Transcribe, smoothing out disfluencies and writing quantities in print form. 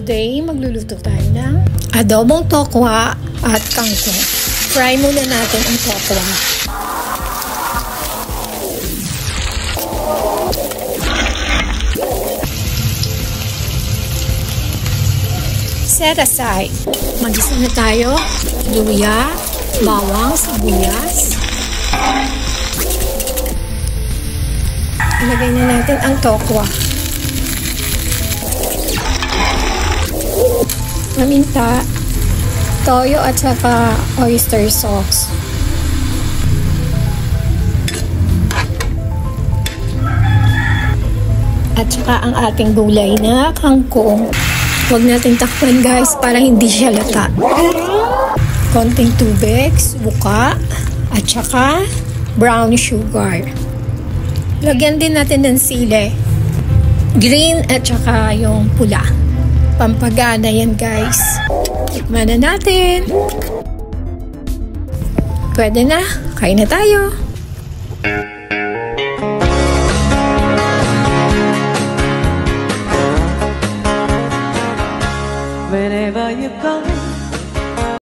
Today, magluluto tayo ng adobong tokwa at kangkong. Fry muna natin ang tokwa. Set aside. Mag-isa na tayo. Luya, bawang, sibuyas. Ilagay na natin ang tokwa. Paminta, toyo at saka oyster sauce. At saka ang ating gulay na kangkong. Huwag natin takpan guys para hindi siya lata. Konting tubig, suka, at saka brown sugar. Lagyan din natin ng sili. Green at saka yung pula. Pampagana yan guys. Tikman na natin. Pwede na. Kain na tayo. Wherever you go.